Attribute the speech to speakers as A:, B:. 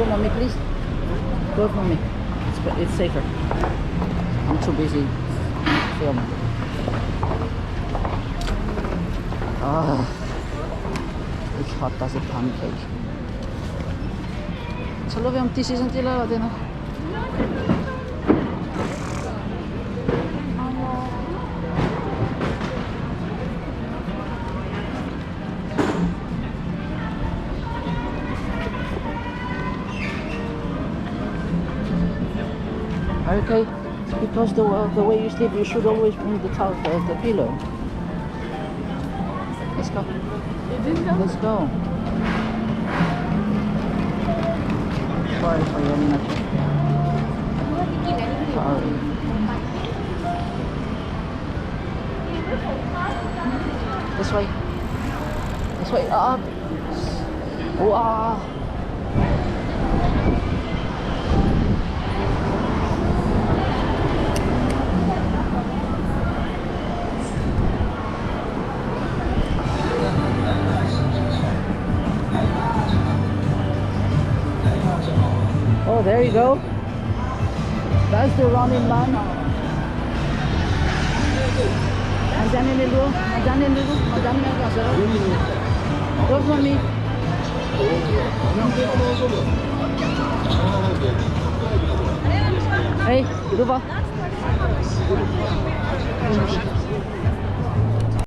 A: mommy, please. Go with mommy. It's safer. I'm too busy filming. Ah, it's hot as a pancake. Co lubią ty się tyle lat, no? Okay, because the way you sleep, you should always bring the towel, the pillow. Let's go. Let's go. Sorry for yelling at you. Sorry. This way. This way. Up. Wow. Oh, there you go. That's the running man. Go for me. Hey, Duba.